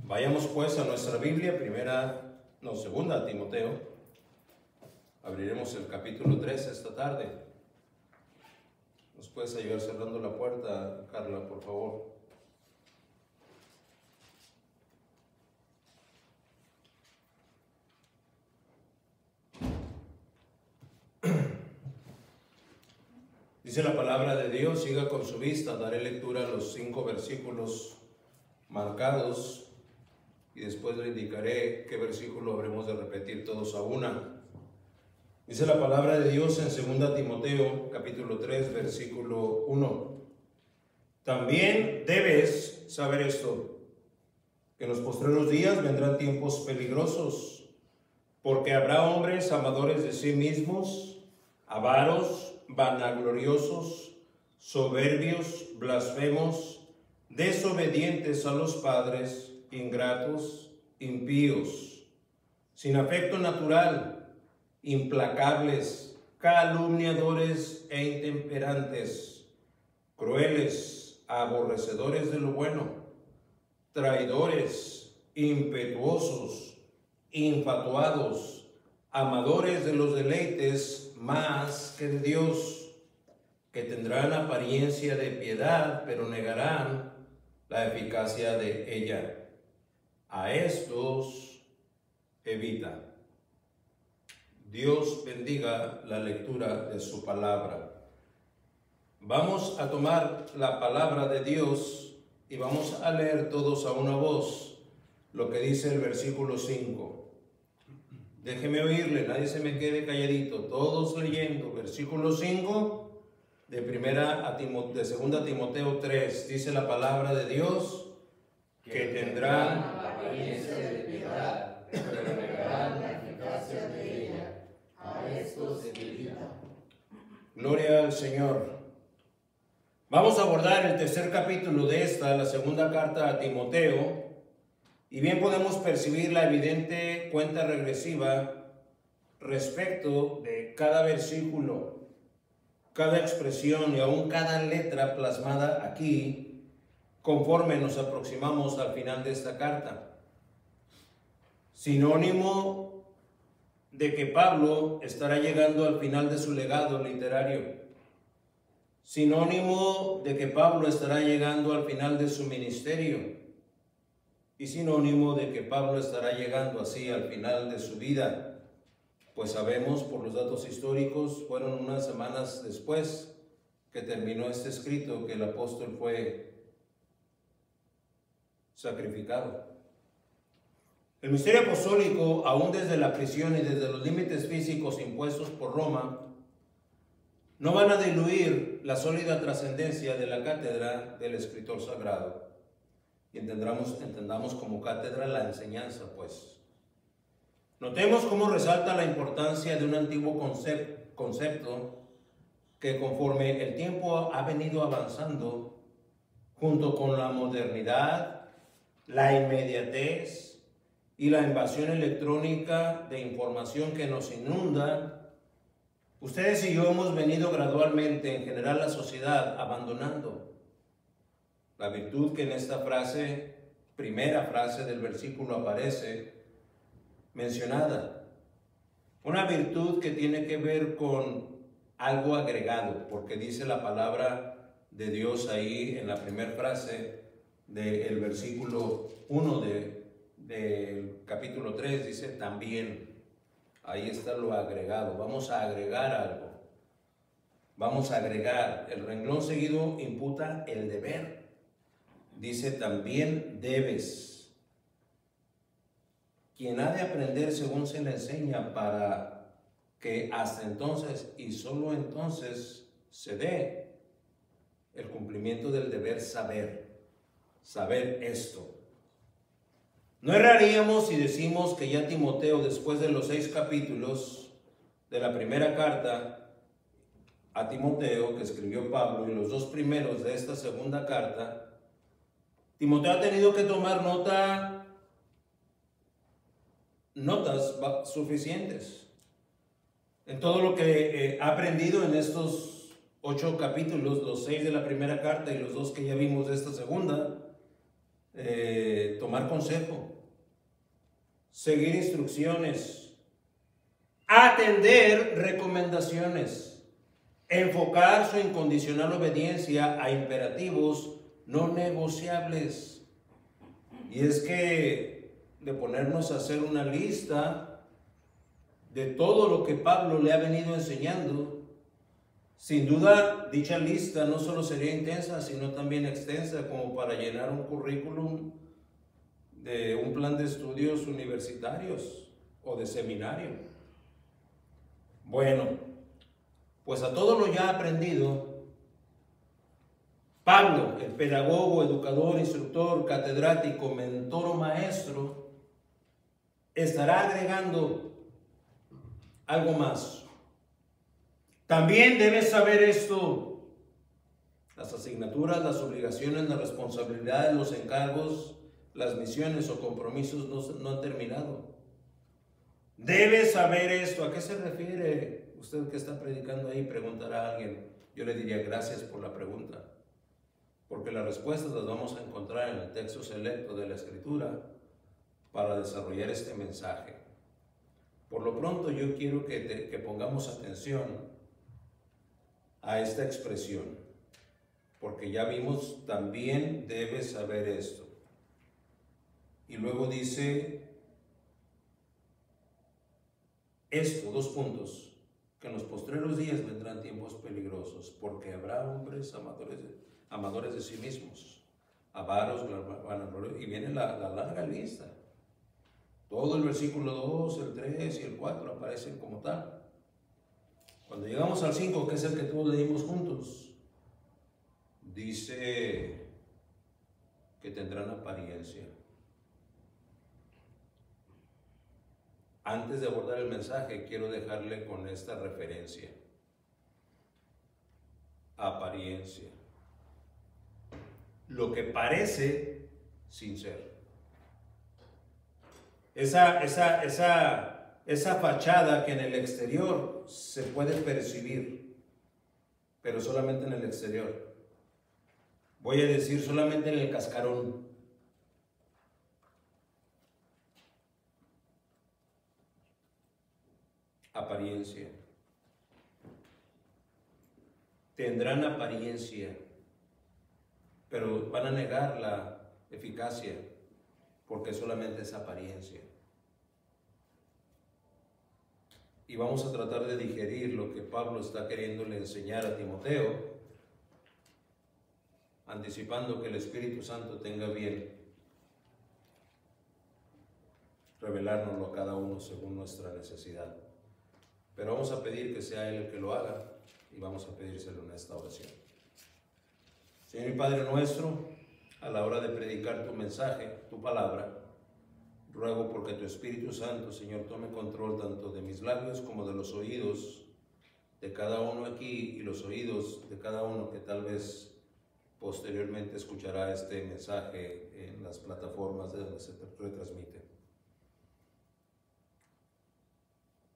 Vayamos pues a nuestra Biblia, segunda Timoteo. Abriremos el capítulo 3 esta tarde. ¿Nos puedes ayudar cerrando la puerta, Carla, por favor? Dice la palabra de Dios, siga con su vista, daré lectura a los 5 versículos marcados y después le indicaré qué versículo habremos de repetir todos a una. Dice la palabra de Dios en 2 Timoteo, capítulo 3, versículo 1. También debes saber esto, que en los postreros días vendrán tiempos peligrosos, porque habrá hombres amadores de sí mismos, avaros, vanagloriosos, soberbios, blasfemos, desobedientes a los padres, ingratos, impíos, sin afecto natural, implacables, calumniadores e intemperantes, crueles, aborrecedores de lo bueno, traidores, impetuosos, infatuados, amadores de los deleites más que de Dios, que tendrán apariencia de piedad, pero negarán la eficacia de ella. A estos evita. Dios bendiga la lectura de su palabra. Vamos a tomar la palabra de Dios y vamos a leer todos a una voz lo que dice el versículo 5. Déjeme oírle, nadie se me quede calladito. Todos leyendo. Versículo 5 de 2 Timoteo 3. Dice la palabra de Dios que tendrán apariencia de piedad, pero negarán la eficacia de ella. A estos evita. Gloria al Señor. Vamos a abordar el tercer capítulo de la segunda carta a Timoteo. Y bien podemos percibir la evidente cuenta regresiva respecto de cada versículo, cada expresión y aún cada letra plasmada aquí, conforme nos aproximamos al final de esta carta. Sinónimo de que Pablo estará llegando al final de su legado literario. Sinónimo de que Pablo estará llegando al final de su ministerio. Y sinónimo de que Pablo estará llegando así al final de su vida, pues sabemos por los datos históricos, fueron unas semanas después que terminó este escrito que el apóstol fue sacrificado. El misterio apostólico, aún desde la prisión y desde los límites físicos impuestos por Roma, no van a diluir la sólida trascendencia de la cátedra del escritor sagrado. Y entendamos como cátedra la enseñanza, pues. Notemos cómo resalta la importancia de un antiguo concepto que conforme el tiempo ha venido avanzando, junto con la modernidad, la inmediatez y la invasión electrónica de información que nos inunda, ustedes y yo hemos venido gradualmente, en general la sociedad, abandonando la virtud que en esta primera frase del versículo aparece mencionada. Una virtud que tiene que ver con algo agregado, porque dice la palabra de Dios ahí en la primera frase del versículo 1 del capítulo 3, dice también. Ahí está lo agregado. Vamos a agregar algo. Vamos a agregar. El renglón seguido imputa el deber. Dice también debes. Quien ha de aprender según se le enseña para que hasta entonces y solo entonces se dé el cumplimiento del deber saber esto. No erraríamos si decimos que ya Timoteo, después de los 6 capítulos de la primera carta a Timoteo que escribió Pablo y los 2 primeros de esta segunda carta, Timoteo ha tenido que tomar notas suficientes en todo lo que ha aprendido en estos 8 capítulos, los 6 de la primera carta y los 2 que ya vimos de esta segunda. tomar consejo, seguir instrucciones, atender recomendaciones, enfocar su incondicional obediencia a imperativos no negociables. Y es que de ponernos a hacer una lista de todo lo que Pablo le ha venido enseñando, sin duda dicha lista no solo sería intensa, sino también extensa, como para llenar un currículum de un plan de estudios universitarios o de seminario. Bueno, pues a todo lo ya aprendido, Pablo, el pedagogo, educador, instructor, catedrático, mentor o maestro, estará agregando algo más. También debes saber esto: las asignaturas, las obligaciones, las responsabilidades, los encargos, las misiones o compromisos no han terminado. Debes saber esto. ¿A qué se refiere usted que está predicando ahí? Preguntará a alguien. Yo le diría gracias por la pregunta, porque las respuestas las vamos a encontrar en el texto selecto de la Escritura para desarrollar este mensaje. Por lo pronto yo quiero que pongamos atención a esta expresión, porque ya vimos, también debes saber esto. Y luego dice esto, 2 puntos, que en los postreros días vendrán tiempos peligrosos, porque habrá hombres amadores de sí mismos, avaros, y viene la larga lista. Todo el versículo 2, el 3 y el 4 aparecen como tal. Cuando llegamos al 5, que es el que todos leímos juntos, dice que tendrán apariencia. Antes de abordar el mensaje, quiero dejarle con esta referencia. Apariencia. Lo que parece sin ser. Esa fachada que en el exterior se puede percibir, pero solamente en el exterior. Voy a decir solamente en el cascarón. Apariencia. Tendrán apariencia, pero van a negar la eficacia, porque solamente es apariencia. Y vamos a tratar de digerir lo que Pablo está queriéndole enseñar a Timoteo, anticipando que el Espíritu Santo tenga bien revelárnoslo a cada uno según nuestra necesidad. Pero vamos a pedir que sea Él el que lo haga, y vamos a pedírselo en esta oración. Señor y Padre nuestro, a la hora de predicar tu mensaje, tu palabra, ruego porque tu Espíritu Santo, Señor, tome control tanto de mis labios como de los oídos de cada uno aquí y los oídos de cada uno que tal vez posteriormente escuchará este mensaje en las plataformas de donde se retransmite.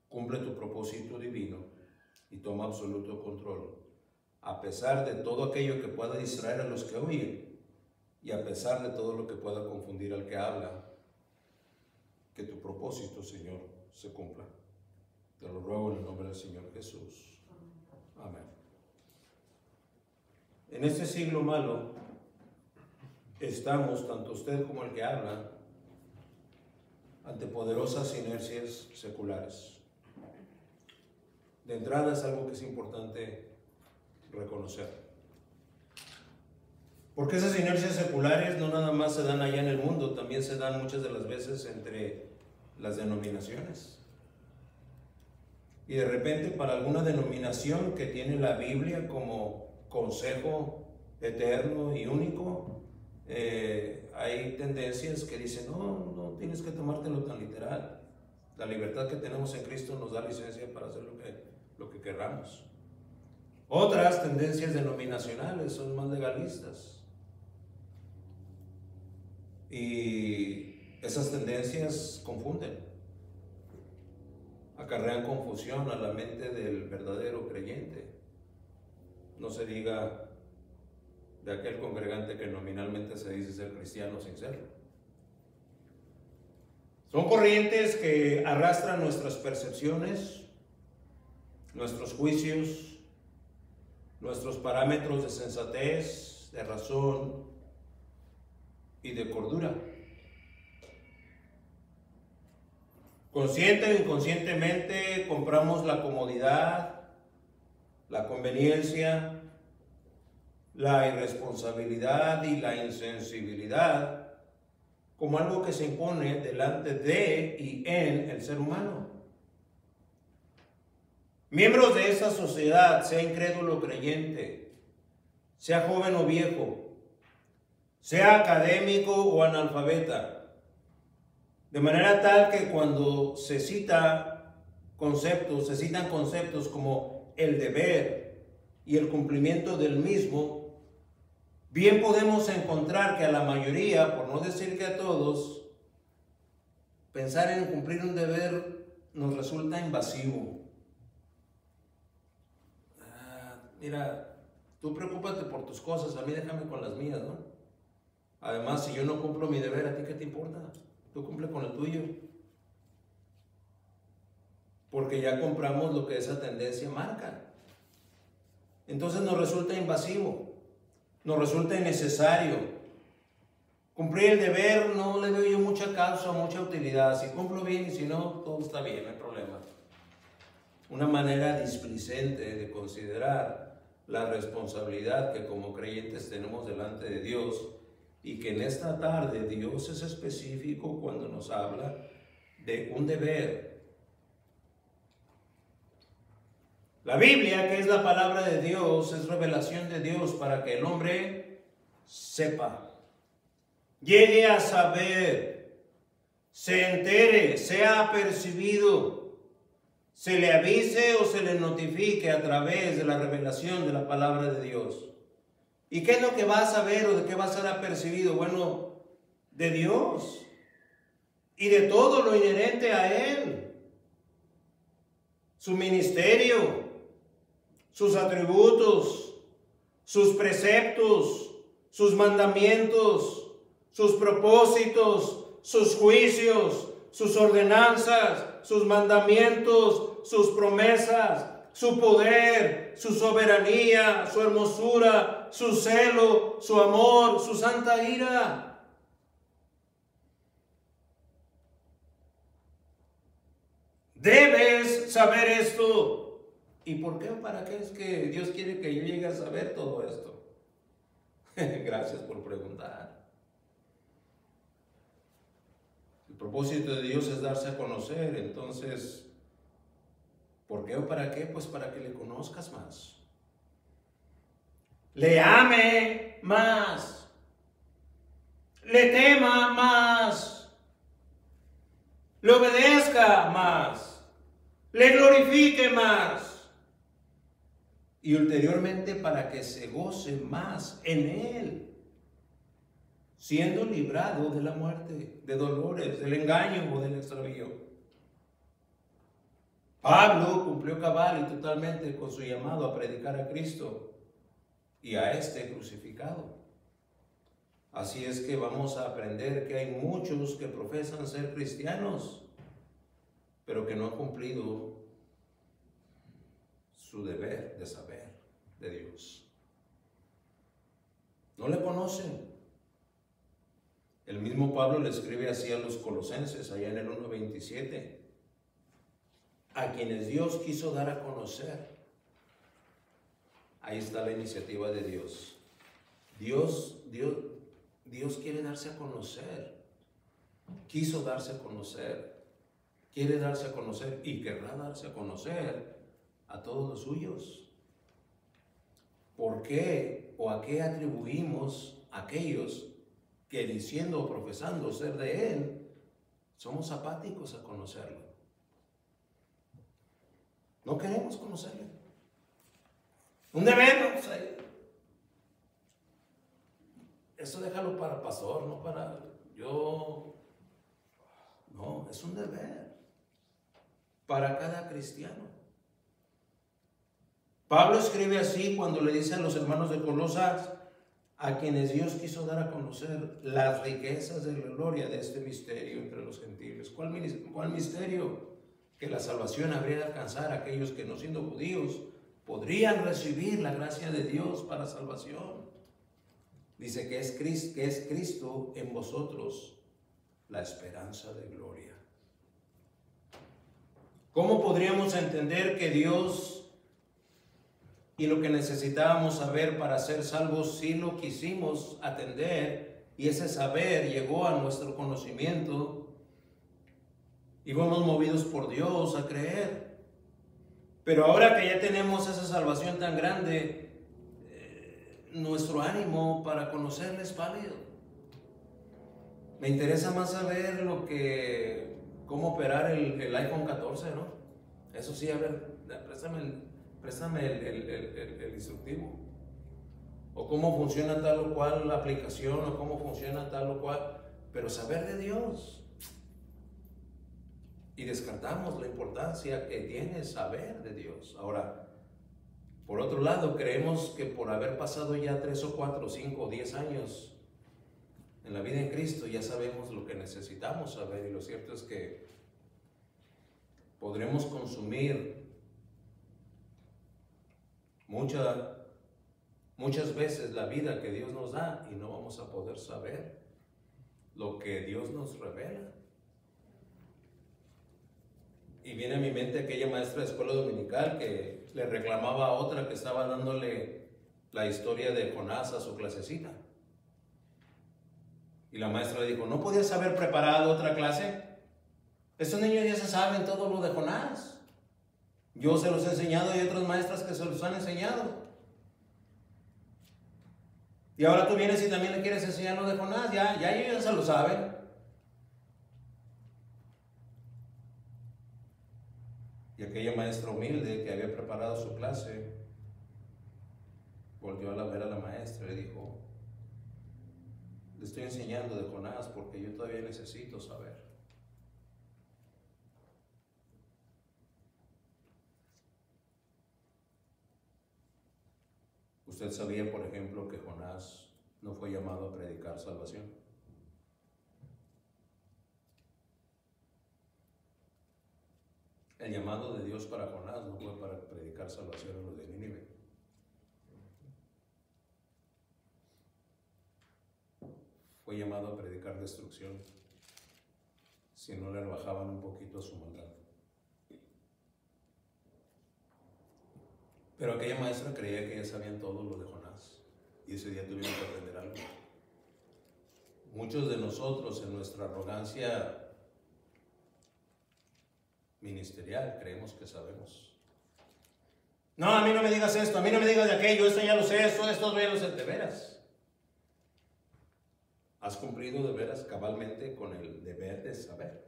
Cumple tu propósito divino y toma absoluto control, a pesar de todo aquello que pueda distraer a los que oyen y a pesar de todo lo que pueda confundir al que habla. Que tu propósito, Señor, se cumpla. Te lo ruego en el nombre del Señor Jesús. Amén. En este siglo malo estamos, tanto usted como el que habla, ante poderosas inercias seculares. De entrada es algo que es importante reconocer. Porque esas inercias seculares no nada más se dan allá en el mundo, también se dan muchas de las veces entre las denominaciones. Y de repente para alguna denominación que tiene la Biblia como consejo eterno y único, hay tendencias que dicen, no tienes que tomártelo tan literal. La libertad que tenemos en Cristo nos da licencia para hacer lo que querramos. Otras tendencias denominacionales son más legalistas. Y esas tendencias confunden, acarrean confusión a la mente del verdadero creyente. No se diga de aquel congregante que nominalmente se dice ser cristiano sin serlo. Son corrientes que arrastran nuestras percepciones, nuestros juicios, nuestros parámetros de sensatez, de razón y de cordura. Consciente o inconscientemente compramos la comodidad, la conveniencia, la irresponsabilidad y la insensibilidad como algo que se impone delante de y en el ser humano. Miembros de esta sociedad, sea incrédulo o creyente, sea joven o viejo, sea académico o analfabeta, de manera tal que cuando se citan conceptos como el deber y el cumplimiento del mismo, bien podemos encontrar que a la mayoría, por no decir que a todos, pensar en cumplir un deber nos resulta invasivo. Mira, tú preocúpate por tus cosas, a mí déjame con las mías, ¿no? Además, si yo no cumplo mi deber, ¿a ti qué te importa? Tú cumple con el tuyo. Porque ya compramos lo que esa tendencia marca. Entonces nos resulta invasivo, nos resulta innecesario. Cumplir el deber no le veo yo mucha causa, mucha utilidad. Si cumplo bien y si no, todo está bien, no hay problema. Una manera displicente de considerar la responsabilidad que como creyentes tenemos delante de Dios, y que en esta tarde Dios es específico cuando nos habla de un deber. La Biblia, que es la palabra de Dios, es revelación de Dios para que el hombre sepa, llegue a saber, se entere, sea apercibido, se le avise o se le notifique a través de la revelación de la palabra de Dios. ¿Y qué es lo que va a saber o de qué va a ser apercibido? Bueno, de Dios y de todo lo inherente a Él. Su ministerio, sus atributos, sus preceptos, sus mandamientos, sus propósitos, sus juicios, sus ordenanzas, sus mandamientos, sus promesas, su poder, su soberanía, su hermosura, su celo, su amor, su santa ira. Debes saber esto. ¿Y por qué o para qué es que Dios quiere que yo llegue a saber todo esto? Gracias por preguntar. El propósito de Dios es darse a conocer, entonces, ¿por qué o para qué? Pues para que le conozcas más. Le ame más. Le tema más. Le obedezca más. Le glorifique más. Y ulteriormente para que se goce más en Él, siendo librado de la muerte, de dolores, del engaño o del extravío. Pablo cumplió cabal y totalmente con su llamado a predicar a Cristo y a este crucificado. Así es que vamos a aprender que hay muchos que profesan ser cristianos, pero que no han cumplido su deber de saber de Dios. No le conocen. El mismo Pablo le escribe así a los colosenses, allá en el 1:27, a quienes Dios quiso dar a conocer. Ahí está la iniciativa de Dios. Dios quiere darse a conocer. Quiso darse a conocer. Quiere darse a conocer y querrá darse a conocer a todos los suyos. ¿Por qué o a qué atribuimos a aquellos que diciendo o profesando ser de Él, somos apáticos a conocerlo? No queremos conocerle. Un deber, no sé. Eso déjalo para el pastor, no para yo. No, es un deber para cada cristiano. Pablo escribe así cuando le dice a los hermanos de Colosas, a quienes Dios quiso dar a conocer las riquezas de la gloria de este misterio entre los gentiles. ¿Cuál misterio? Que la salvación habría de alcanzar a aquellos que, no siendo judíos, podrían recibir la gracia de Dios para salvación. Dice que es Cristo en vosotros la esperanza de gloria. ¿Cómo podríamos entender que Dios y lo que necesitábamos saber para ser salvos, si lo quisimos atender, y ese saber llegó a nuestro conocimiento, y fuimos movidos por Dios a creer? Pero ahora que ya tenemos esa salvación tan grande, nuestro ánimo para conocerle es pálido. Me interesa más saber cómo operar el iPhone 14, ¿no? Eso sí, a ver, préstame el instructivo, o cómo funciona tal o cual aplicación, o cómo funciona tal o cual, pero saber de Dios. Y descartamos la importancia que tiene saber de Dios. Ahora, por otro lado, creemos que por haber pasado ya 3 o 4 o 5 o 10 años en la vida en Cristo, ya sabemos lo que necesitamos saber, y lo cierto es que podremos consumir muchas veces la vida que Dios nos da y no vamos a poder saber lo que Dios nos revela. Y viene a mi mente aquella maestra de escuela dominical que le reclamaba a otra que estaba dándole la historia de Jonás a su clasecita. Y la maestra le dijo: ¿no podías haber preparado otra clase? Estos niños ya se saben todo lo de Jonás. Yo se los he enseñado y hay otras maestras que se los han enseñado. Y ahora tú vienes y también le quieres enseñar lo de Jonás. Ya ellos ya se lo saben. Y aquella maestra humilde que había preparado su clase volvió a ver a la maestra y le dijo: le estoy enseñando de Jonás porque yo todavía necesito saber. ¿Usted sabía, por ejemplo, que Jonás no fue llamado a predicar salvación? El llamado de Dios para Jonás no fue para predicar salvación a los de Nínive. Fue llamado a predicar destrucción si no le rebajaban un poquito a su maldad. Pero aquella maestra creía que ya sabían todo lo de Jonás, y ese día tuvieron que aprender algo. Muchos de nosotros, en nuestra arrogancia ministerial, creemos que sabemos. No, a mí no me digas esto, a mí no me digas de aquello, esto ya lo sé, esto ya lo sé. De veras, ¿has cumplido de veras cabalmente con el deber de saber?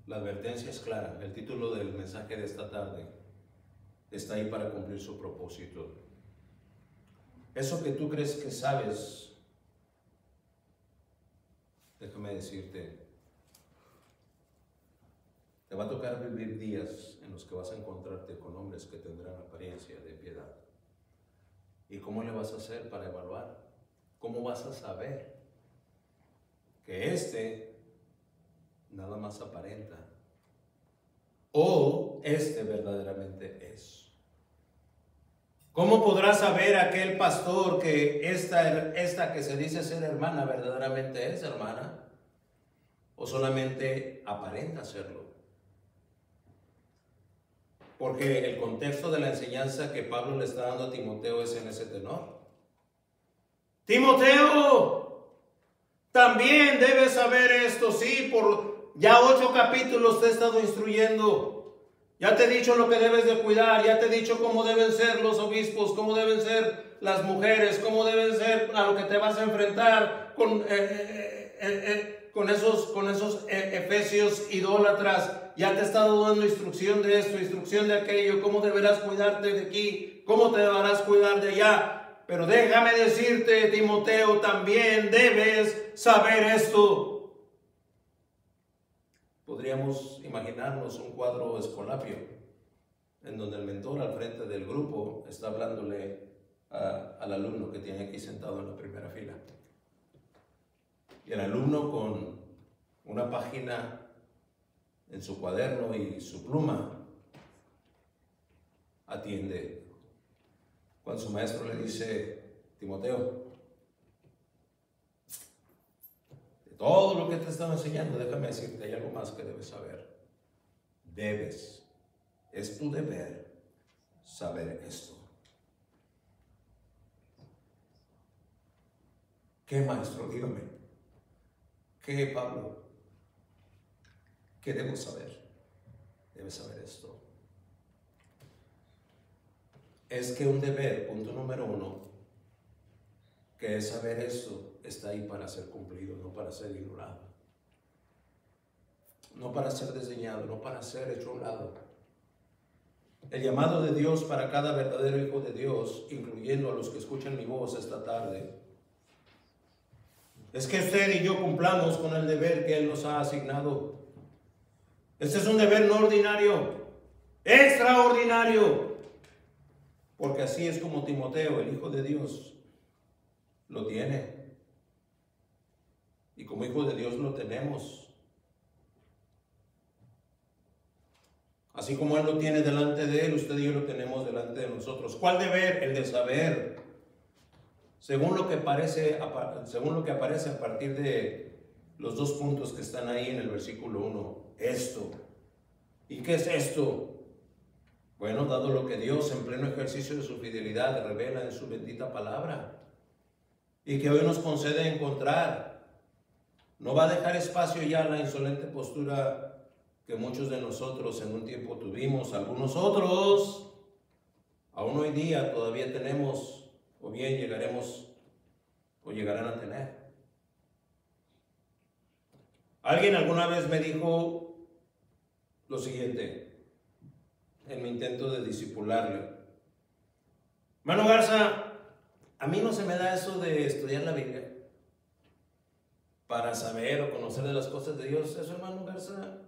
La advertencia es clara. El título del mensaje de esta tarde está ahí para cumplir su propósito. Eso que tú crees que sabes, déjame decirte, te va a tocar vivir días en los que vas a encontrarte con hombres que tendrán apariencia de piedad. ¿Y cómo le vas a hacer para evaluar? ¿Cómo vas a saber que nada más aparenta o verdaderamente es? ¿Cómo podrá saber aquel pastor que esta que se dice ser hermana verdaderamente es hermana o solamente aparenta serlo? Porque el contexto de la enseñanza que Pablo le está dando a Timoteo es en ese tenor. Timoteo, también debes saber esto, sí, por ya 8 capítulos te he estado instruyendo. Ya te he dicho lo que debes de cuidar, ya te he dicho cómo deben ser los obispos, cómo deben ser las mujeres, cómo deben ser a lo que te vas a enfrentar con esos efesios idólatras. Ya te he estado dando instrucción de esto, instrucción de aquello, cómo deberás cuidarte de aquí, cómo te deberás cuidar de allá. Pero déjame decirte, Timoteo, también debes saber esto. podríamos imaginarnos un cuadro escolapio, en donde el mentor al frente del grupo está hablándole al alumno que tiene aquí sentado en la primera fila. Y el alumno con una página en su cuaderno y su pluma atiende. Cuando su maestro le dice: Timoteo, de todo lo que te estaba enseñando, déjame decirte, hay algo más que debes saber. Es tu deber saber esto. ¿Qué, maestro? Dígame. ¿Qué, Pablo? ¿Qué debo saber? Debes saber esto. Es que un deber, punto número 1, que es saber esto, está ahí para ser cumplido, no para ser ignorado. No para ser desdeñado, no para ser hecho a un lado. El llamado de Dios para cada verdadero hijo de Dios, incluyendo a los que escuchan mi voz esta tarde, es que usted y yo cumplamos con el deber que Él nos ha asignado. Este es un deber no ordinario, extraordinario, porque así es como Timoteo, el hijo de Dios, lo tiene. Y como hijo de Dios lo tenemos. Así como Él lo tiene delante de Él, usted y yo lo tenemos delante de nosotros. ¿Cuál deber? El de saber. Según lo que aparece a partir de los 2 puntos que están ahí en el versículo 1. Esto. ¿Y qué es esto? Bueno, dado lo que Dios en pleno ejercicio de su fidelidad revela en su bendita palabra y que hoy nos concede encontrar, no va a dejar espacio ya a la insolente postura que muchos de nosotros en un tiempo tuvimos. Algunos otros, aún hoy día todavía tenemos, o bien llegaremos o llegarán a tener. Alguien alguna vez me dijo lo siguiente en mi intento de discipularle: Mano Garza, a mí no se me da eso de estudiar la Biblia para saber o conocer de las cosas de Dios. Eso, hermano Garza,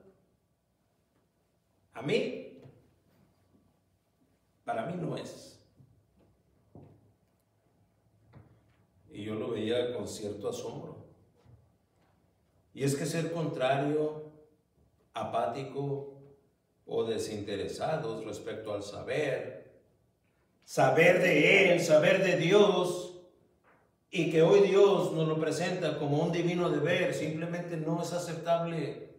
para mí no es. Y yo lo veía con cierto asombro. Y es que ser contrario, apático o desinteresados respecto al saber de Él, saber de Dios, y que hoy Dios nos lo presenta como un divino deber, simplemente no es aceptable.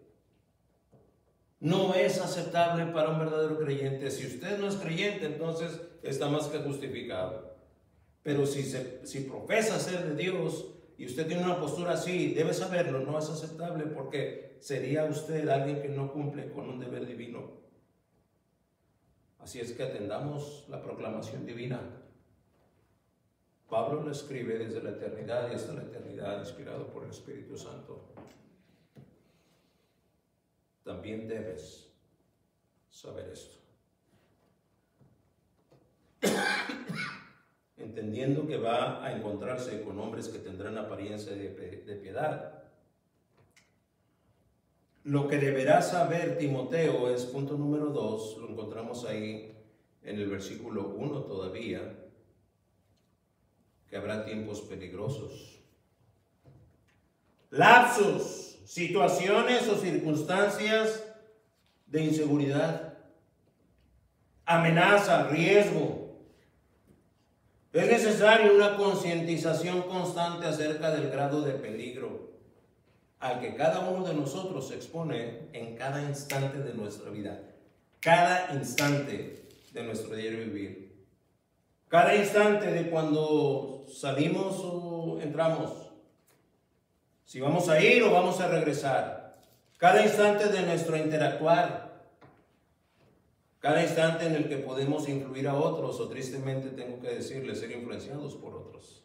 No es aceptable para un verdadero creyente. Si usted no es creyente, entonces está más que justificado. Pero si profesa ser de Dios y usted tiene una postura así, debe saberlo, no es aceptable, porque sería usted alguien que no cumple con un deber divino. Así es que atendamos la proclamación divina. Pablo lo escribe desde la eternidad y hasta la eternidad, inspirado por el Espíritu Santo. También debes saber esto. Entendiendo que va a encontrarse con hombres que tendrán apariencia de piedad. Lo que deberá saber Timoteo es, punto número 2, lo encontramos ahí en el versículo 1 todavía, que habrá tiempos peligrosos. Lapsos, situaciones o circunstancias de inseguridad, amenaza, riesgo. Es necesaria una concientización constante acerca del grado de peligro al que cada uno de nosotros se expone en cada instante de nuestra vida, cada instante de nuestro diario vivir, cada instante de cuando salimos o entramos, si vamos a ir o vamos a regresar, cada instante de nuestro interactuar, cada instante en el que podemos influir a otros, o tristemente tengo que decirles, ser influenciados por otros.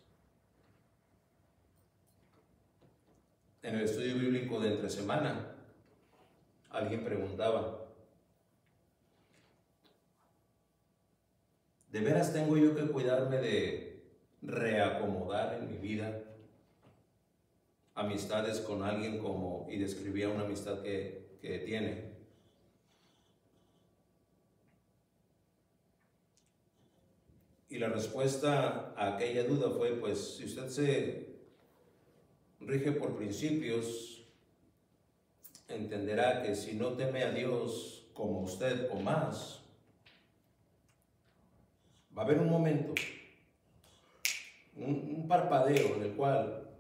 En el estudio bíblico de entre semana, alguien preguntaba: ¿de veras tengo yo que cuidarme de reacomodar en mi vida amistades con alguien como, y describía una amistad que que tiene. Y la respuesta a aquella duda fue, pues, si usted se rige por principios, entenderá que si no teme a Dios como usted o más, va a haber un momento, un parpadeo en el cual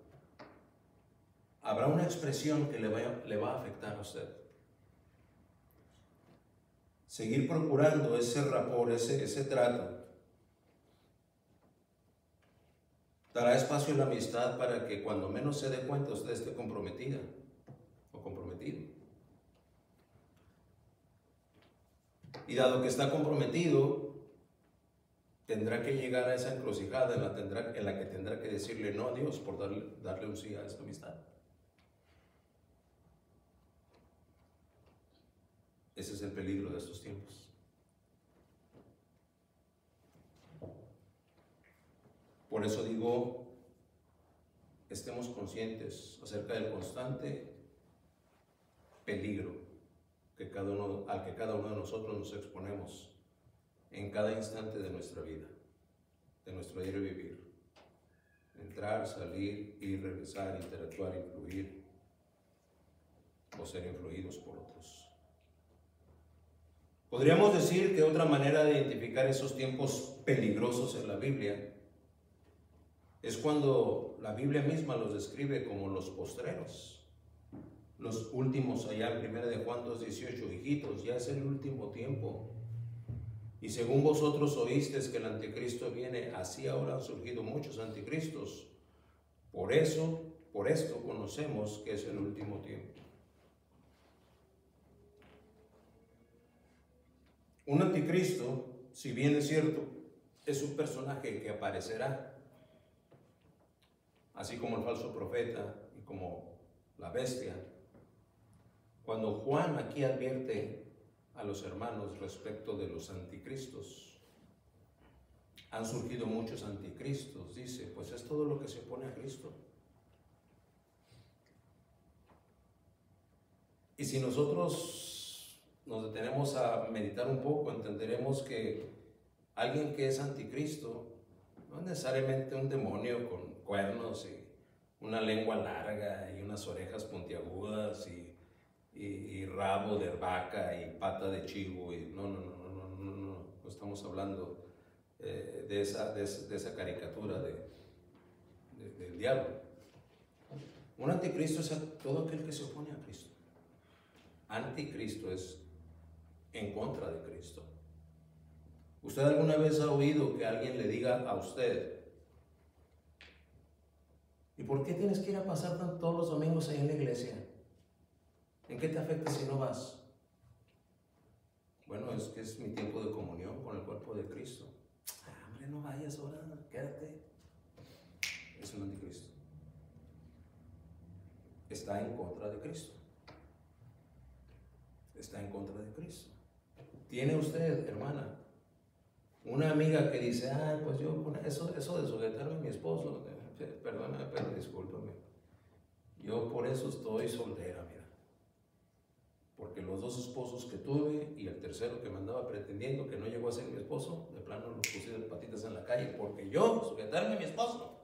habrá una expresión que le va a afectar a usted. Seguir procurando ese rapport, ese trato, dará espacio a la amistad para que cuando menos se dé cuenta usted esté comprometida o comprometido. Y dado que está comprometido, tendrá que llegar a esa encrucijada en la que tendrá que decirle no a Dios por darle un sí a esta amistad. Ese es el peligro de estos tiempos. Por eso digo, estemos conscientes acerca del constante peligro al que cada uno de nosotros nos exponemos en cada instante de nuestra vida, de nuestro diario vivir. Entrar, salir, ir, regresar, interactuar, influir o ser influidos por otros. Podríamos decir que otra manera de identificar esos tiempos peligrosos en la Biblia es cuando la Biblia misma los describe como los postreros, los últimos. Allá en 1 de Juan 2:18, hijitos, ya es el último tiempo. Y según vosotros oísteis que el anticristo viene, así ahora han surgido muchos anticristos. Por esto conocemos que es el último tiempo. Un anticristo, si bien es cierto, es un personaje que aparecerá, así como el falso profeta y como la bestia. Cuando Juan aquí advierte a los hermanos respecto de los anticristos, han surgido muchos anticristos, dice, pues es todo lo que se opone a Cristo. Y si nosotros nos detenemos a meditar un poco, entenderemos que alguien que es anticristo no es necesariamente un demonio con cuernos y una lengua larga y unas orejas puntiagudas y rabo de vaca y pata de chivo. No estamos hablando de esa caricatura del diablo. Un anticristo es todo aquel que se opone a Cristo. Anticristo es en contra de Cristo. ¿Usted alguna vez ha oído que alguien le diga a usted: ¿y por qué tienes que ir a pasar todos los domingos ahí en la iglesia? ¿En qué te afecta si no vas? Bueno, es que es mi tiempo de comunión con el cuerpo de Cristo. Hombre, no vayas ahora, quédate. Es un anticristo. Está en contra de Cristo. Está en contra de Cristo. ¿Tiene usted, hermana, una amiga que dice: pues yo, eso de sujetarme a mi esposo, perdóname, pero discúlpame, yo por eso estoy soltera, mira, porque los dos esposos que tuve y el tercero que me andaba pretendiendo, que no llegó a ser mi esposo, de plano los puse de patitas en la calle, porque yo sujetarme a mi esposo,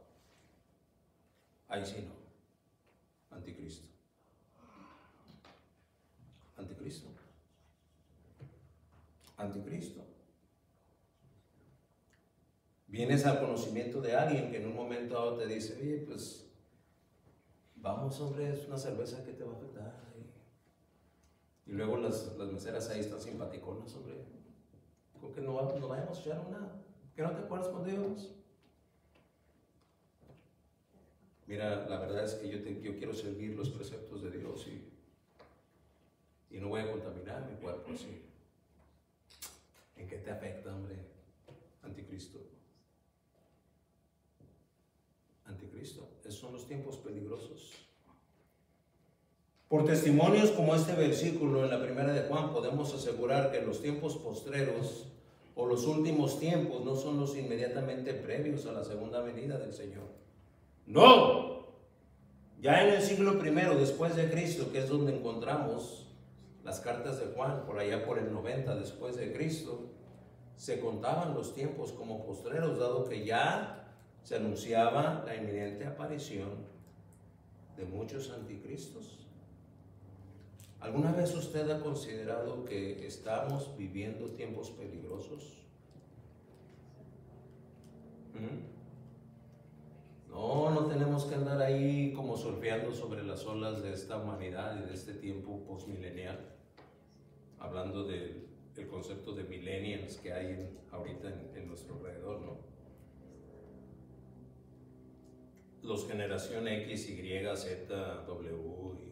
ahí sí no. Anticristo. Anticristo. Anticristo. Vienes al conocimiento de alguien que en un momento dado te dice: oye, pues vamos, hombre, es una cerveza que te va a afectar. Y luego las meseras ahí están simpaticonas, hombre. ¿Con que no vayamos a echar una? ¿Que no te acuerdas cuando íbamos? Mira, la verdad es que yo quiero servir los preceptos de Dios y no voy a contaminar mi cuerpo así. ¿En qué te afecta, hombre? Anticristo. Anticristo. Esos son los tiempos peligrosos. Por testimonios como este versículo en la 1 de Juan, podemos asegurar que los tiempos postreros o los últimos tiempos no son los inmediatamente previos a la segunda venida del Señor. ¡No! Ya en el siglo I después de Cristo, que es donde encontramos las cartas de Juan, por allá por el 90 después de Cristo, se contaban los tiempos como postreros, dado que ya se anunciaba la inminente aparición de muchos anticristos. ¿Alguna vez usted ha considerado que estamos viviendo tiempos peligrosos? No tenemos que andar ahí como surfeando sobre las olas de esta humanidad y de este tiempo postmilenial, hablando del concepto de millennials que hay ahorita en nuestro alrededor, ¿no? Los generación X, Y, Z, W y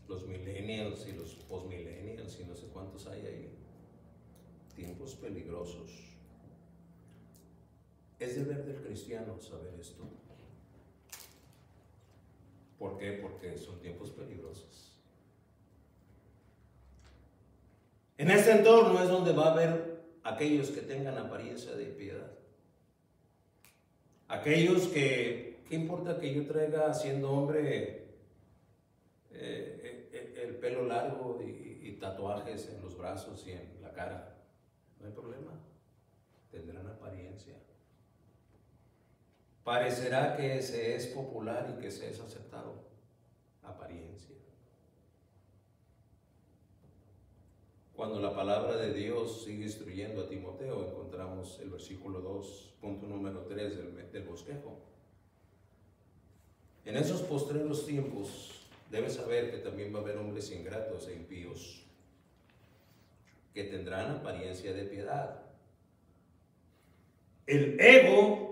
los millennials y los postmillennials y no sé cuántos hay ahí. Tiempos peligrosos. Es deber del cristiano saber esto. ¿Por qué? Porque son tiempos peligrosos. En este entorno es donde va a haber aquellos que tengan apariencia de piedad. Aquellos que, ¿qué importa que yo traiga siendo hombre el pelo largo y tatuajes en los brazos y en la cara? No hay problema. Tendrán apariencia. Parecerá que se es popular y que se es aceptado. Apariencia. Cuando la palabra de Dios sigue instruyendo a Timoteo, encontramos el versículo 2, punto número 3 del bosquejo. En esos postreros tiempos, debes saber que también va a haber hombres ingratos e impíos, que tendrán apariencia de piedad. El ego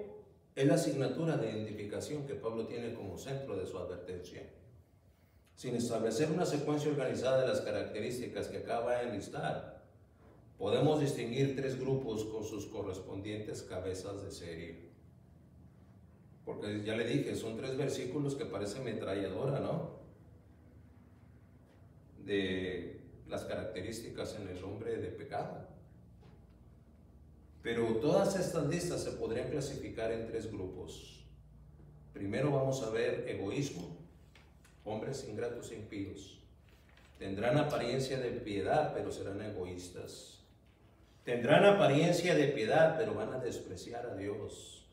es la asignatura de identificación que Pablo tiene como centro de su advertencia. Sin establecer una secuencia organizada de las características que acaba de enlistar, podemos distinguir tres grupos con sus correspondientes cabezas de serie. Porque ya le dije, son tres versículos que parecen metralladora, ¿no? De las características en el hombre de pecado. Pero todas estas listas se podrían clasificar en tres grupos. Primero vamos a ver egoísmo, hombres ingratos e impíos. Tendrán apariencia de piedad, pero serán egoístas. Tendrán apariencia de piedad, pero van a despreciar a Dios,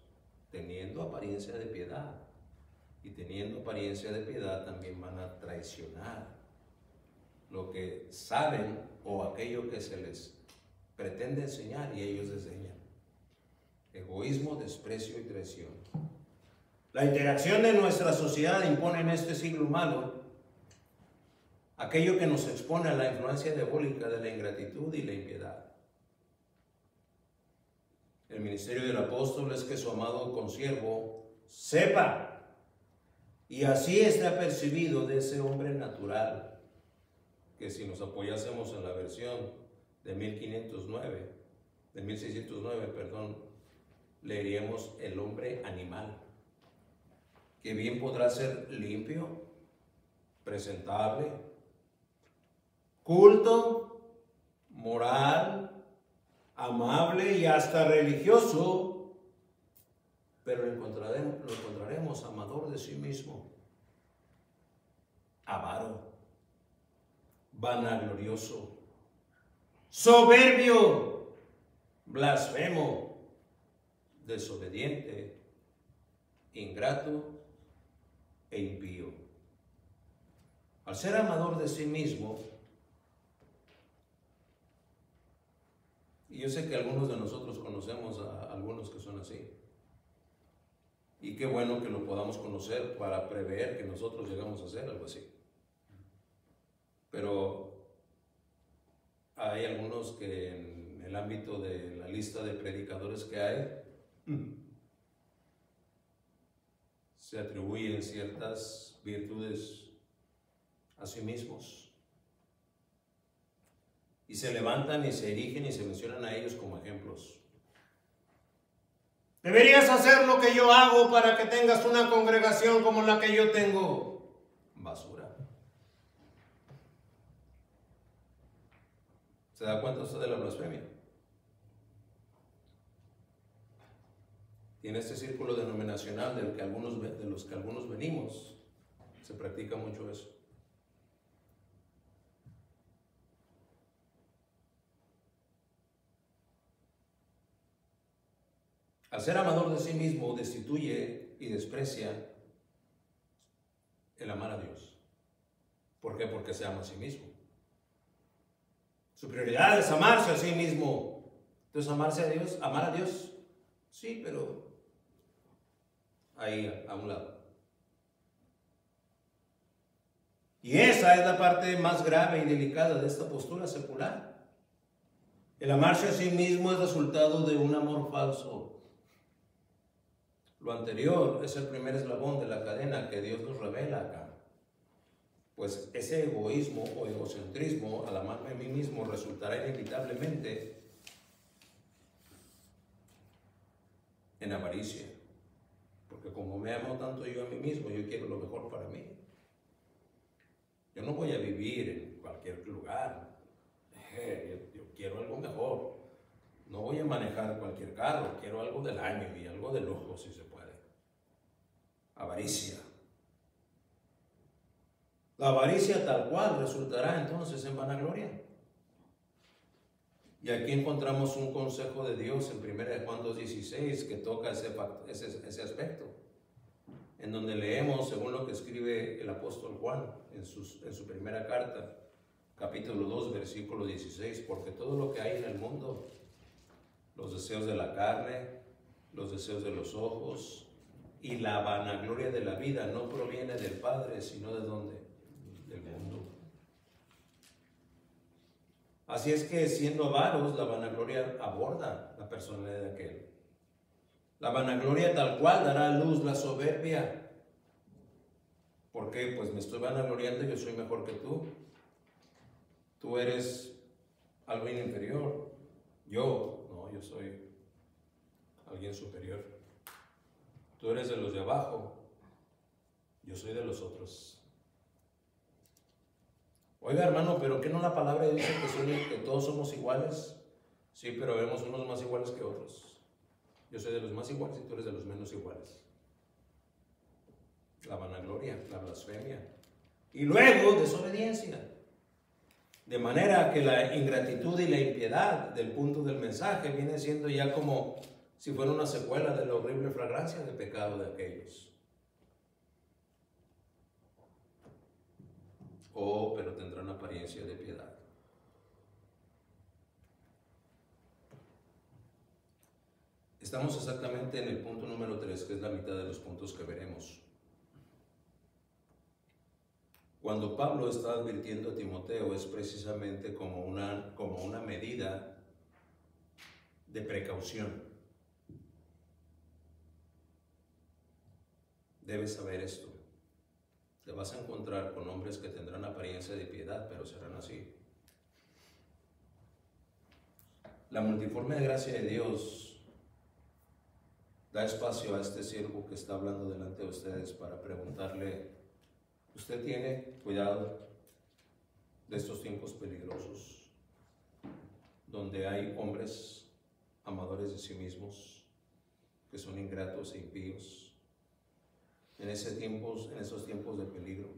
teniendo apariencia de piedad. Y teniendo apariencia de piedad también van a traicionar lo que saben o aquello que se les pretende enseñar y ellos enseñan. Egoísmo, desprecio y traición. La interacción de nuestra sociedad impone en este siglo malo aquello que nos expone a la influencia diabólica de la ingratitud y la impiedad. El ministerio del apóstol es que su amado consiervo sepa y así esté apercibido de ese hombre natural, que si nos apoyásemos en la versión de 1609, leeríamos el hombre animal, que bien podrá ser limpio, presentable, culto, moral, amable y hasta religioso, pero lo encontraremos amador de sí mismo, avaro, vanaglorioso, soberbio, blasfemo, desobediente, ingrato e impío. Al ser amador de sí mismo, y yo sé que algunos de nosotros conocemos a algunos que son así, y qué bueno que lo podamos conocer para prever que nosotros llegamos a ser algo así. Pero hay algunos que en el ámbito de la lista de predicadores que hay, se atribuyen ciertas virtudes a sí mismos y se levantan y se erigen y se mencionan a ellos como ejemplos. Deberías hacer lo que yo hago para que tengas una congregación como la que yo tengo. Basura. ¿Se da cuenta usted de la blasfemia? Y en este círculo denominacional de los que algunos venimos, se practica mucho eso. Al ser amador de sí mismo, destituye y desprecia el amar a Dios. ¿Por qué? Porque se ama a sí mismo. Su prioridad es amarse a sí mismo. Entonces, amar a Dios, sí, pero ahí, a un lado. Y esa es la parte más grave y delicada de esta postura secular. El amarse a sí mismo es resultado de un amor falso. Lo anterior es el primer eslabón de la cadena que Dios nos revela acá. Pues ese egoísmo o egocentrismo al amarme a mí mismo resultará inevitablemente en avaricia. Porque como me amo tanto yo a mí mismo, yo quiero lo mejor para mí. Yo no voy a vivir en cualquier lugar. Yo quiero algo mejor. No voy a manejar cualquier carro. Quiero algo del año y algo de lujo si se puede. Avaricia. La avaricia tal cual resultará entonces en vanagloria. Y aquí encontramos un consejo de Dios en 1 Juan 2:16 que toca ese aspecto, en donde leemos, según lo que escribe el apóstol Juan en su primera carta, capítulo 2, versículo 16, porque todo lo que hay en el mundo, los deseos de la carne, los deseos de los ojos y la vanagloria de la vida no proviene del Padre, sino ¿de dónde? Del mundo. Así es que siendo avaros, la vanagloria aborda la personalidad de aquel. La vanagloria tal cual dará a luz la soberbia. ¿Por qué? Pues me estoy vanagloriando y yo soy mejor que tú. Tú eres alguien inferior. Yo soy alguien superior. Tú eres de los de abajo. Yo soy de los otros. Oiga, hermano, ¿pero qué no la palabra dice que todos somos iguales? Sí, pero vemos unos más iguales que otros. Yo soy de los más iguales y tú eres de los menos iguales. La vanagloria, la blasfemia. Y luego, desobediencia. De manera que la ingratitud y la impiedad del punto del mensaje viene siendo ya como si fuera una secuela de la horrible fragancia del pecado de aquellos. Pero tendrán apariencia de piedad. Estamos exactamente en el punto número 3, que es la mitad de los puntos que veremos. Cuando Pablo está advirtiendo a Timoteo es precisamente como una medida de precaución. Debes saber esto. Te vas a encontrar con hombres que tendrán apariencia de piedad, pero serán así. La multiforme gracia de Dios da espacio a este siervo que está hablando delante de ustedes para preguntarle: ¿usted tiene cuidado de estos tiempos peligrosos, donde hay hombres amadores de sí mismos, que son ingratos e impíos? En esos tiempos de peligro.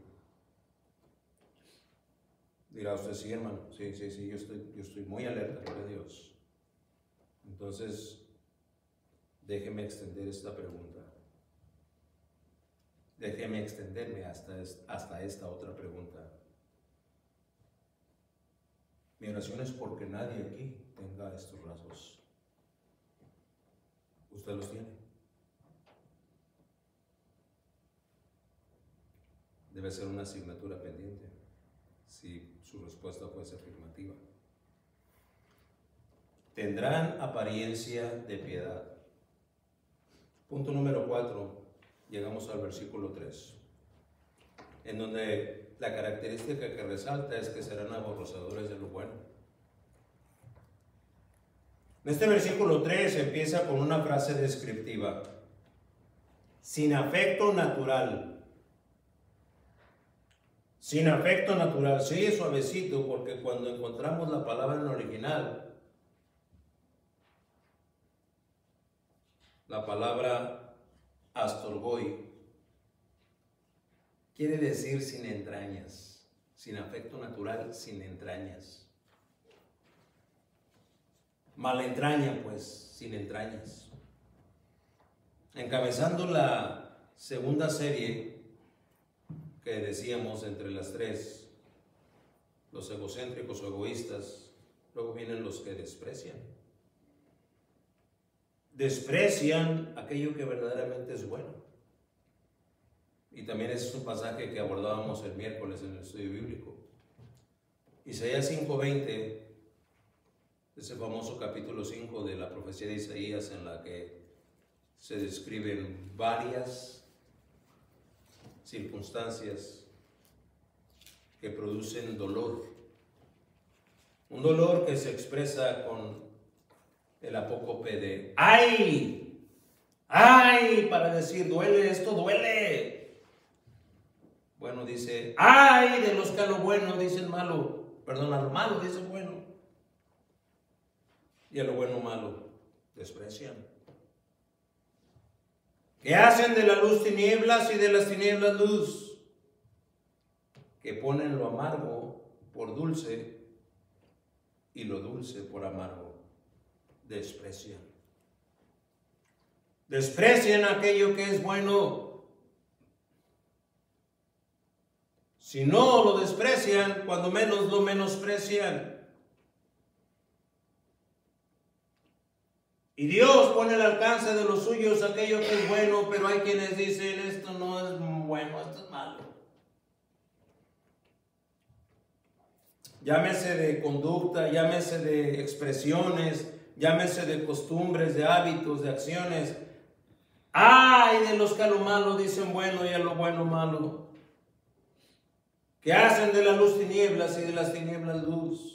Dirá usted: sí, hermano, sí, yo estoy muy alerta, gloria a Dios. Entonces, déjeme extender esta pregunta. Déjeme extenderme hasta esta otra pregunta. Mi oración es porque nadie aquí tenga estos rasgos. ¿Usted los tiene? Debe ser una asignatura pendiente, si su respuesta fuese afirmativa. Tendrán apariencia de piedad. Punto número 4, llegamos al versículo 3, en donde la característica que resalta es que serán aborrecedores de lo bueno. En este versículo 3 empieza con una frase descriptiva: sin afecto natural. Sin afecto natural. Se oye suavecito porque cuando encontramos la palabra en el original, la palabra astorgoi quiere decir sin entrañas. Sin afecto natural, sin entrañas. Mala entraña, pues, sin entrañas. encabezando la segunda serie que decíamos entre las tres, los egocéntricos o egoístas, luego vienen los que desprecian. Desprecian aquello que verdaderamente es bueno. Y también es un pasaje que abordábamos el miércoles en el estudio bíblico. Isaías 5:20, ese famoso capítulo 5 de la profecía de Isaías, en la que se describen varias circunstancias que producen dolor. Un dolor que se expresa con el apócope de ¡ay! ¡Ay! Para decir, duele, esto duele. Bueno, dice, ¡ay! De los que a lo bueno dicen malo. Perdón, a lo malo dicen bueno. Y a lo bueno malo desprecian. Que hacen de la luz tinieblas y de las tinieblas luz. Que ponen lo amargo por dulce y lo dulce por amargo. Desprecian. Desprecian aquello que es bueno. Si no lo desprecian, cuando menos lo menosprecian. Y Dios pone al alcance de los suyos aquello que es bueno, pero hay quienes dicen, esto no es bueno, esto es malo. Llámese de conducta, llámese de expresiones, llámese de costumbres, de hábitos, de acciones. ¡Ay! De los que a lo malo dicen bueno y a lo bueno malo. Que hacen de la luz tinieblas y de las tinieblas luz.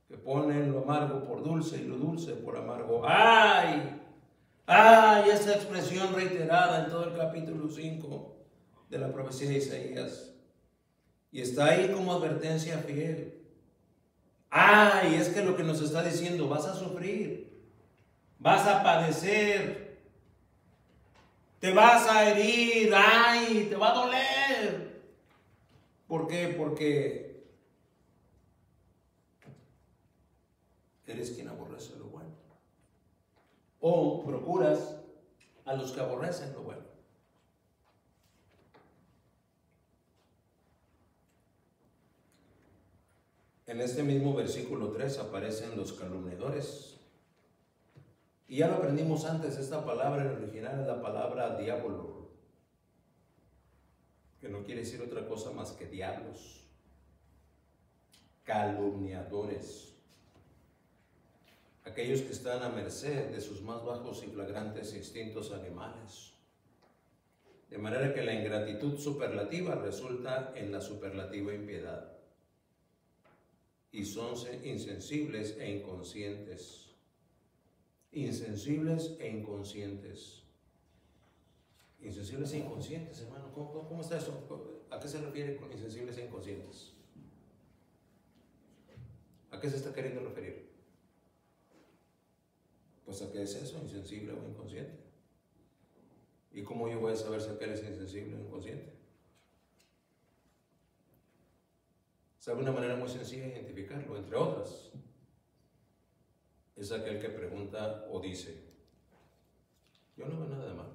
Que ponen lo amargo por dulce y lo dulce por amargo. ¡Ay! ¡Ay! Esa expresión reiterada en todo el capítulo 5 de la profecía de Isaías. Y está ahí como advertencia fiel. ¡Ay! Es que lo que nos está diciendo, vas a sufrir, vas a padecer, te vas a herir, ¡ay! Te va a doler. ¿Por qué? Porque eres quien aborrece lo bueno. O procuras a los que aborrecen lo bueno. En este mismo versículo 3 aparecen los calumniadores. Y ya lo aprendimos antes, esta palabra en el original es la palabra diablo, que no quiere decir otra cosa más que diablos, calumniadores, aquellos que están a merced de sus más bajos y flagrantes instintos animales. De manera que la ingratitud superlativa resulta en la superlativa impiedad. Y son insensibles e inconscientes. Insensibles e inconscientes. Insensibles e inconscientes, hermano. ¿Cómo está eso? ¿A qué se refiere con insensibles e inconscientes? ¿A qué se está queriendo referir? Pues a qué es eso, insensible o inconsciente. ¿Y cómo yo voy a saber si aquel es insensible o inconsciente? ¿Sabe una manera muy sencilla de identificarlo? Entre otras, es aquel que pregunta o dice, yo no veo nada de malo.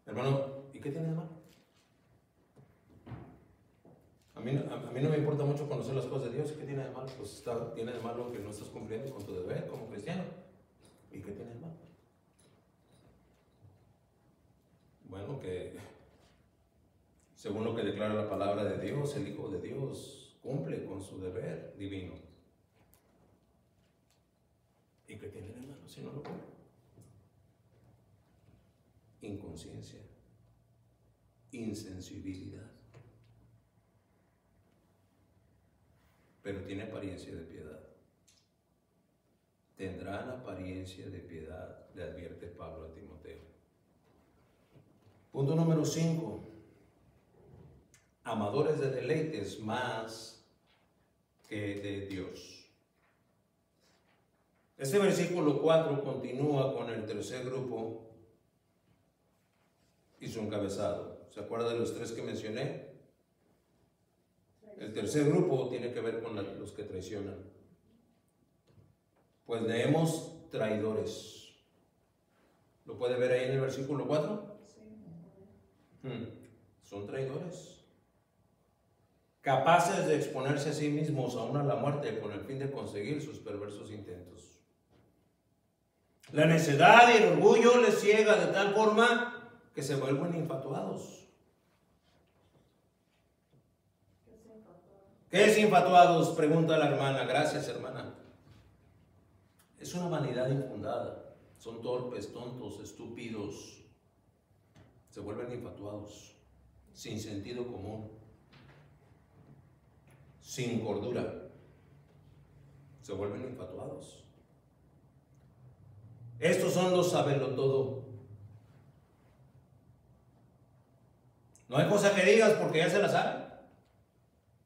Hermano, ¿y qué tiene de malo? A mí no me importa mucho conocer las cosas de Dios. ¿Y qué tiene de malo? Pues tiene de malo que no estás cumpliendo con tu deber como cristiano. ¿Y qué tiene de malo? Bueno, que según lo que declara la palabra de Dios, el Hijo de Dios cumple con su deber divino. ¿Y qué tiene de malo si no lo cumple? Inconsciencia, insensibilidad. Pero tiene apariencia de piedad. Tendrán apariencia de piedad, le advierte Pablo a Timoteo. Punto número 5. Amadores de deleites más que de Dios. Este versículo 4 continúa con el tercer grupo y su encabezado. ¿Se acuerda de los tres que mencioné? El tercer grupo tiene que ver con los que traicionan. Pues leemos traidores. ¿Lo puede ver ahí en el versículo 4? Son traidores, capaces de exponerse a sí mismos aún a la muerte con el fin de conseguir sus perversos intentos. La necedad y el orgullo les ciega de tal forma que se vuelven infatuados. ¿Qué es infatuados? Pregunta la hermana. Gracias, hermana. Es una vanidad infundada. Son torpes, tontos, estúpidos. Se vuelven infatuados, sin sentido común, sin cordura. Se vuelven infatuados. Estos son los sabelotodo. No hay cosa que digas porque ya se la sabe.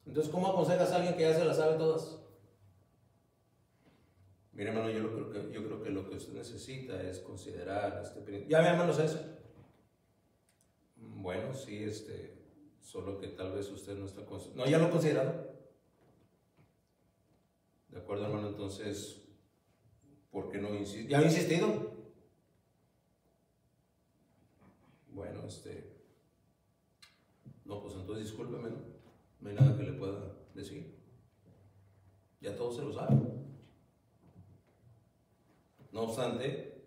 Entonces, ¿cómo aconsejas a alguien que ya se la sabe todas? Mire, hermano, yo creo que lo que usted necesita es considerar ya veámonos eso. Bueno, sí, solo que tal vez usted no está considerando. No, ya lo he considerado. De acuerdo, hermano, entonces, ¿por qué no insiste? ¿Ya ha insistido? Bueno, no, pues entonces discúlpeme, ¿no? No hay nada que le pueda decir. Ya todo se lo sabe. No obstante,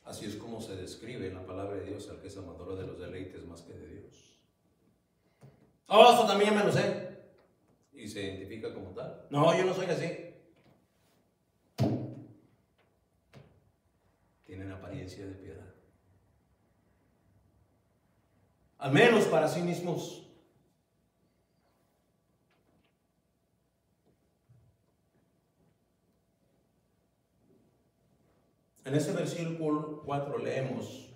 así es como se describe en la palabra de Dios al que es amador de los deleites más que de Dios. Oh, esto también me lo sé. Y se identifica como tal. No, yo no soy así. Tienen apariencia de piedad. Al menos para sí mismos. En ese versículo 4 leemos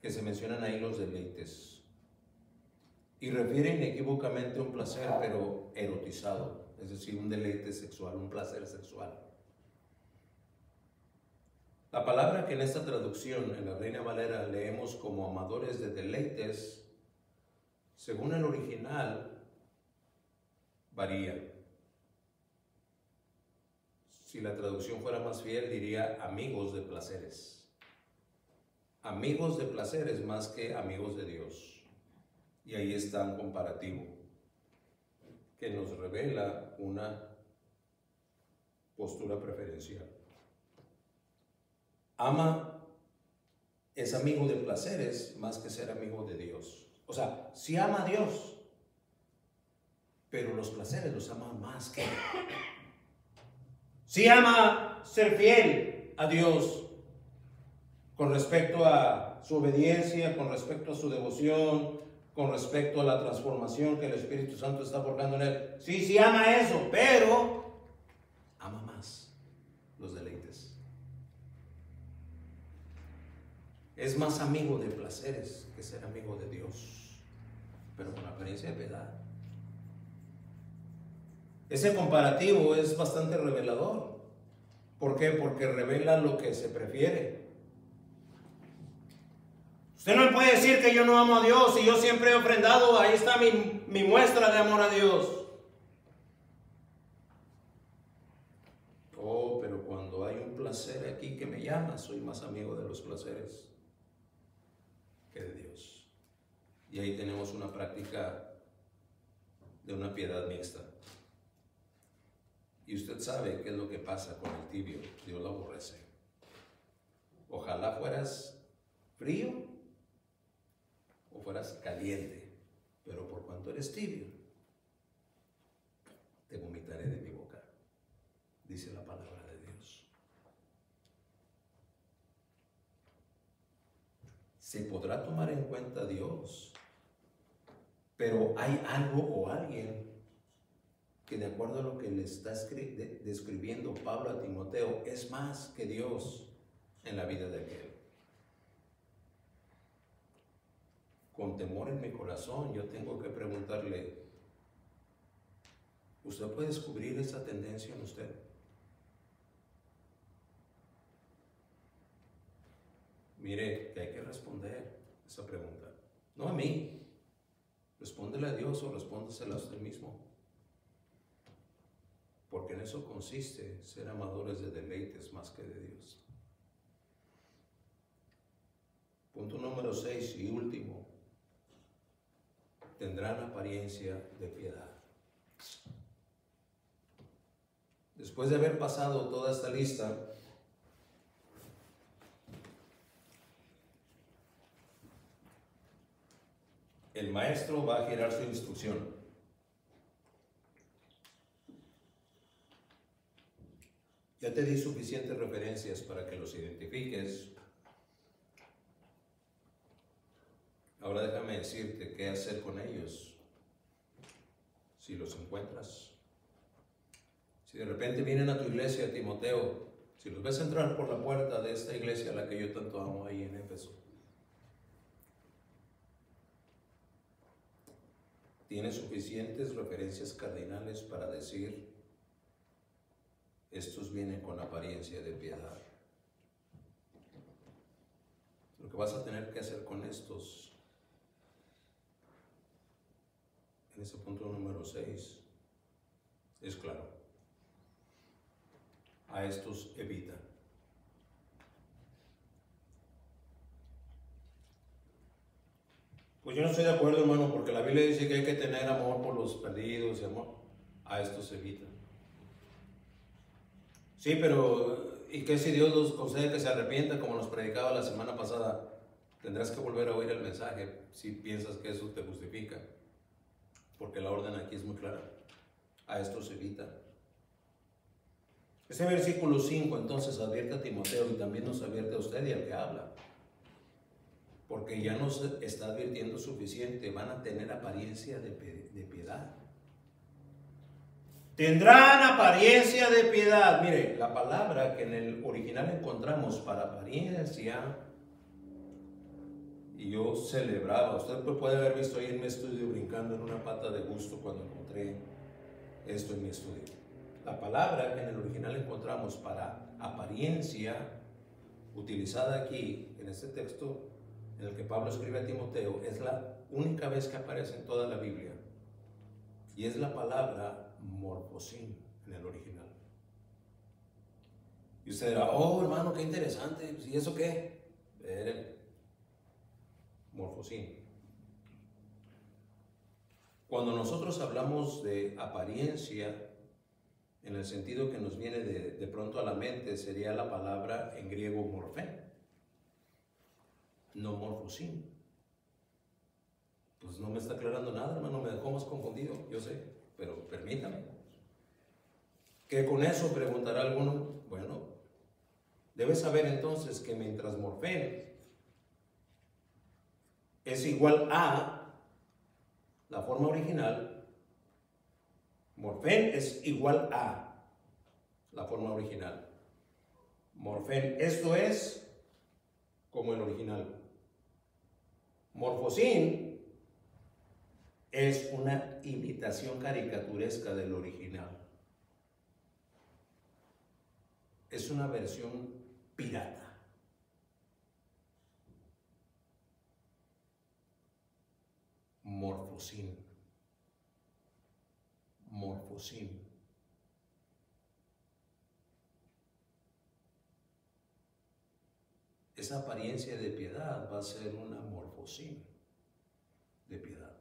que se mencionan ahí los deleites y refieren inequívocamente a un placer pero erotizado, es decir, un deleite sexual, un placer sexual. La palabra que en esta traducción, en la Reina Valera, leemos como amadores de deleites, según el original, varía. Si la traducción fuera más fiel, diría amigos de placeres. Amigos de placeres más que amigos de Dios. Y ahí está un comparativo que nos revela una postura preferencial. Es amigo de placeres más que ser amigo de Dios. O sea, sí ama a Dios, pero los placeres los ama más que Él. Sí ama ser fiel a Dios con respecto a su obediencia, con respecto a su devoción, con respecto a la transformación que el Espíritu Santo está forjando en él. Sí ama eso, pero ama más los deleites. Es más amigo de placeres que ser amigo de Dios, pero con apariencia de piedad. Ese comparativo es bastante revelador. ¿Por qué? Porque revela lo que se prefiere. Usted no me puede decir que yo no amo a Dios y yo siempre he ofrendado. Ahí está mi muestra de amor a Dios. Oh, pero cuando hay un placer aquí que me llama, soy más amigo de los placeres que de Dios. Y ahí tenemos una práctica de una piedad mixta. Y usted sabe qué es lo que pasa con el tibio. Dios lo aborrece. Ojalá fueras frío o fueras caliente, pero por cuanto eres tibio, te vomitaré de mi boca, dice la palabra de Dios. Se podrá tomar en cuenta a Dios, pero hay algo o alguien que, de acuerdo a lo que le está describiendo Pablo a Timoteo, es más que Dios en la vida de aquel. Con temor en mi corazón, yo tengo que preguntarle, ¿usted puede descubrir esa tendencia en usted? Mire, que hay que responder esa pregunta. No a mí. Respóndele a Dios o respóndesela a usted mismo. Porque en eso consiste ser amadores de deleites más que de Dios. Punto número 6 y último. Tendrán apariencia de piedad. Después de haber pasado toda esta lista, el maestro va a girar su instrucción. Ya te di suficientes referencias para que los identifiques. Ahora déjame decirte qué hacer con ellos si los encuentras. Si de repente vienen a tu iglesia, Timoteo, si los ves entrar por la puerta de esta iglesia a la que yo tanto amo ahí en Éfeso, tienes suficientes referencias cardinales para decir: estos vienen con apariencia de piedad. Lo que vas a tener que hacer con estos, en ese punto número 6, es claro. A estos evita. Pues yo no estoy de acuerdo, hermano, porque la Biblia dice que hay que tener amor por los perdidos y amor. A estos evita. Sí, pero ¿y qué si Dios los concede que se arrepientan, como nos predicaba la semana pasada? Tendrás que volver a oír el mensaje si piensas que eso te justifica, porque la orden aquí es muy clara. A estos evita. Ese versículo 5 entonces advierte a Timoteo y también nos advierte a usted y al que habla, porque ya nos está advirtiendo suficiente. Van a tener apariencia de piedad. Tendrán apariencia de piedad. Mire, la palabra que en el original encontramos para apariencia, y yo celebraba, usted puede haber visto ahí en mi estudio brincando en una pata de gusto cuando encontré esto en mi estudio. La palabra que en el original encontramos para apariencia, utilizada aquí en este texto en el que Pablo escribe a Timoteo, es la única vez que aparece en toda la Biblia, y es la palabra morfosim en el original. Y usted dirá: oh, hermano, qué interesante. ¿Y eso qué? Morfosim. Cuando nosotros hablamos de apariencia, en el sentido que nos viene de pronto a la mente, sería la palabra en griego morfén, no morfosim. Pues no me está aclarando nada, hermano, me dejó más confundido, yo sé, pero permítame. ¿Qué con eso? Preguntará alguno. Bueno, debes saber entonces que mientras morfén es igual a la forma original, morfén es igual a la forma original. Morfén, esto es como el original. Morfosim es una imitación caricaturesca del original. Es una versión pirata. Morfosim. Morfosim. Esa apariencia de piedad va a ser una morfosim de piedad.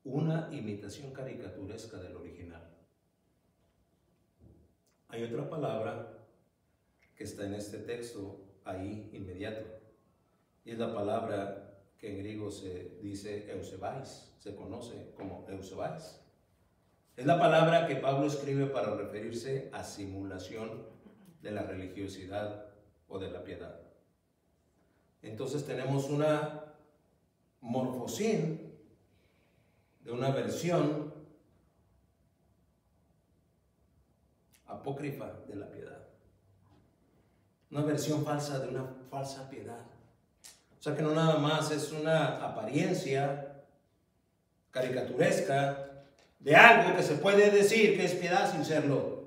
Una imitación caricaturesca del original. Hay otra palabra que está en este texto ahí inmediato, y es la palabra que en griego se dice eusebais, se conoce como eusebais. Es la palabra que Pablo escribe para referirse a simulación de la religiosidad o de la piedad. Entonces tenemos una morfosim de una versión apócrifa de la piedad. Una versión falsa de una falsa piedad. O sea que no nada más es una apariencia caricaturesca de algo que se puede decir que es piedad sin serlo.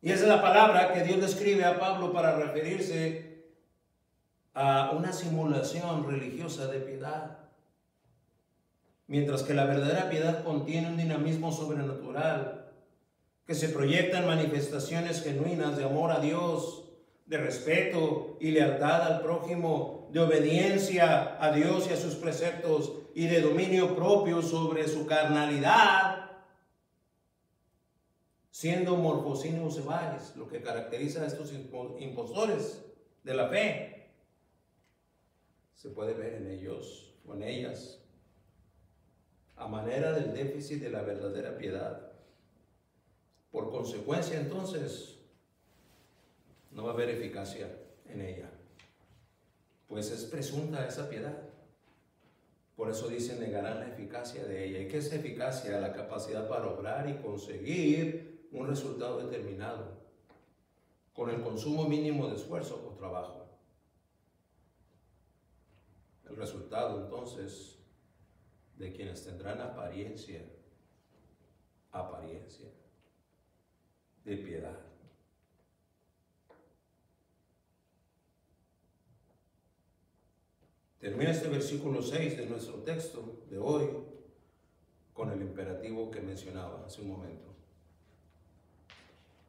Y esa es la palabra que Dios le escribe a Pablo para referirse a una simulación religiosa de piedad. mientras que la verdadera piedad contiene un dinamismo sobrenatural que se proyecta en manifestaciones genuinas de amor a Dios, de respeto y lealtad al prójimo, de obediencia a Dios y a sus preceptos y de dominio propio sobre su carnalidad, siendo morfosíneos sebáis, lo que caracteriza a estos impostores de la fe. Se puede ver en ellos o en ellas a manera del déficit de la verdadera piedad. Por consecuencia, entonces, no va a haber eficacia en ella, pues es presunta esa piedad. Por eso dice, negarán la eficacia de ella. ¿Y qué es eficacia? La capacidad para obrar y conseguir un resultado determinado, con el consumo mínimo de esfuerzo o trabajo. El resultado, entonces, de quienes tendrán apariencia de piedad. Termina este versículo 6 de nuestro texto de hoy con el imperativo que mencionaba hace un momento.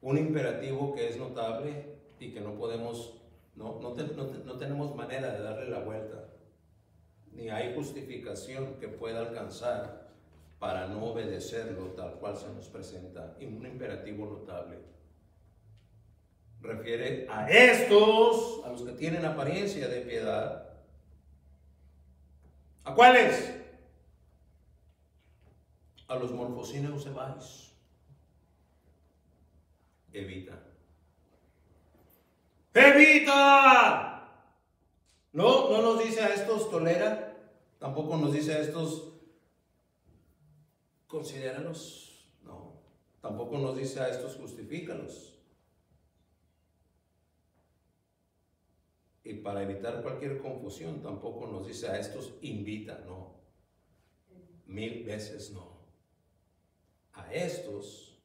Un imperativo que es notable y que no podemos, no tenemos manera de darle la vuelta, ni hay justificación que pueda alcanzar para no obedecerlo tal cual se nos presenta. Y un imperativo notable refiere a estos, a los que tienen apariencia de piedad. ¿A cuáles? A los morfosíneos sebáis. Evita. ¡Evita! No nos dice a estos tolera, tampoco nos dice a estos considéralos, no. Tampoco nos dice a estos justifícalos. Y para evitar cualquier confusión, tampoco nos dice a estos invita, no. 1000 veces no. A estos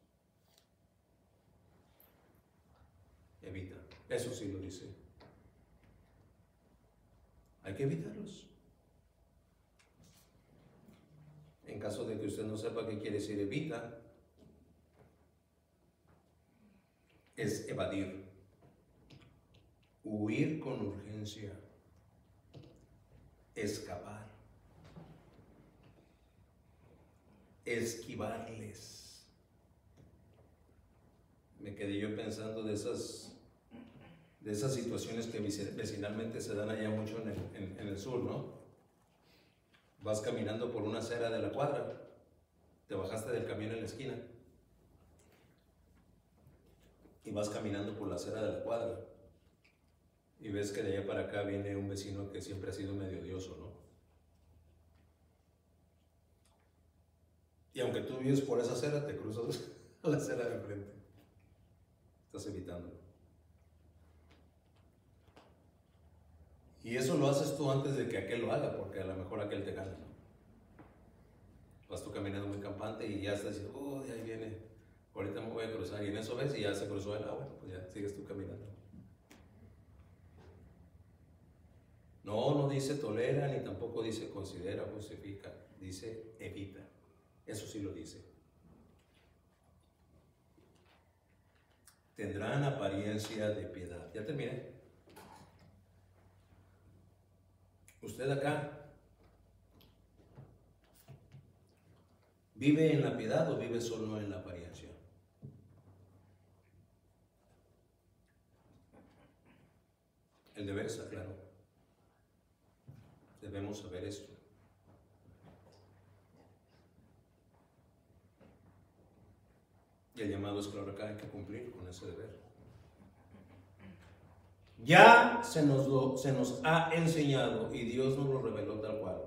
evita. Eso sí lo dice. Hay que evitarlos. En caso de que usted no sepa qué quiere decir evita, es evadir. Huir con urgencia, escapar, esquivarles. Me quedé yo pensando de esas situaciones que vecinalmente se dan allá mucho en el sur, ¿no? Vas caminando por una acera de la cuadra, te bajaste del camión en la esquina y vas caminando por la acera de la cuadra. Y ves que de allá para acá viene un vecino que siempre ha sido medio odioso, ¿no? Y aunque tú vives por esa acera, te cruzas a la acera de enfrente. Estás evitándolo. Y eso lo haces tú antes de que aquel lo haga, porque a lo mejor aquel te gana, ¿no? Vas tú caminando muy campante y ya estás diciendo, oh, ahí viene, ahorita me voy a cruzar. Y en eso ves y ya se cruzó el agua, pues ya sigues tú caminando. No dice tolera, ni tampoco dice considera o justifica. Dice evita. Eso sí lo dice. Tendrán apariencia de piedad. Ya terminé. Usted acá, ¿vive en la piedad o vive solo en la apariencia? El deber está claro. Debemos saber esto. Y el llamado es claro acá, hay que cumplir con ese deber. Ya se nos ha enseñado y Dios nos lo reveló tal cual.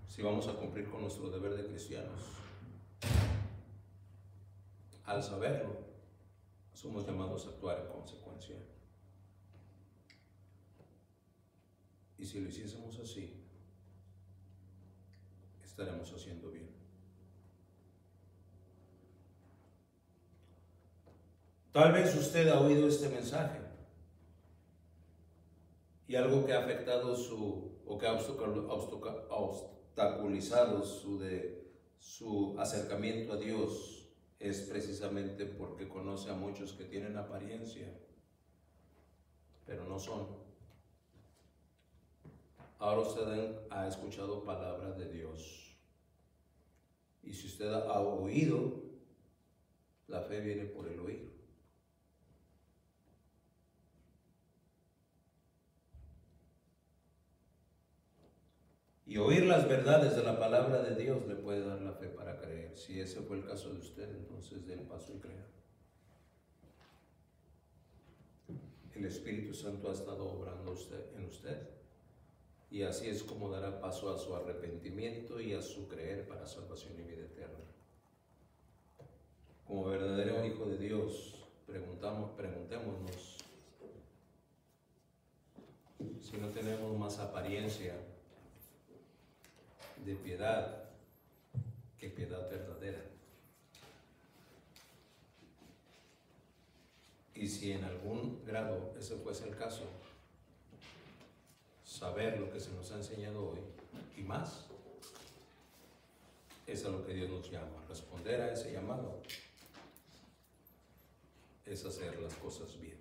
Si vamos a cumplir con nuestro deber de cristianos, al saberlo, somos llamados a actuar en consecuencia. Y si lo hiciésemos así, estaremos haciendo bien. Tal vez usted ha oído este mensaje y algo que ha afectado su o que ha obstaculizado su acercamiento a Dios es precisamente porque conoce a muchos que tienen apariencia, pero no son. Ahora usted ha escuchado palabra de Dios. Y si usted ha oído, la fe viene por el oír. Y oír las verdades de la palabra de Dios le puede dar la fe para creer. Si ese fue el caso de usted, entonces dé el paso y crea. El Espíritu Santo ha estado obrando en usted. Y así es como dará paso a su arrepentimiento y a su creer para salvación y vida eterna. Como verdadero hijo de Dios, preguntémonos si no tenemos más apariencia de piedad que piedad verdadera. Y si en algún grado ese fuese el caso, saber lo que se nos ha enseñado hoy y más es a lo que Dios nos llama. Responder a ese llamado es hacer las cosas bien.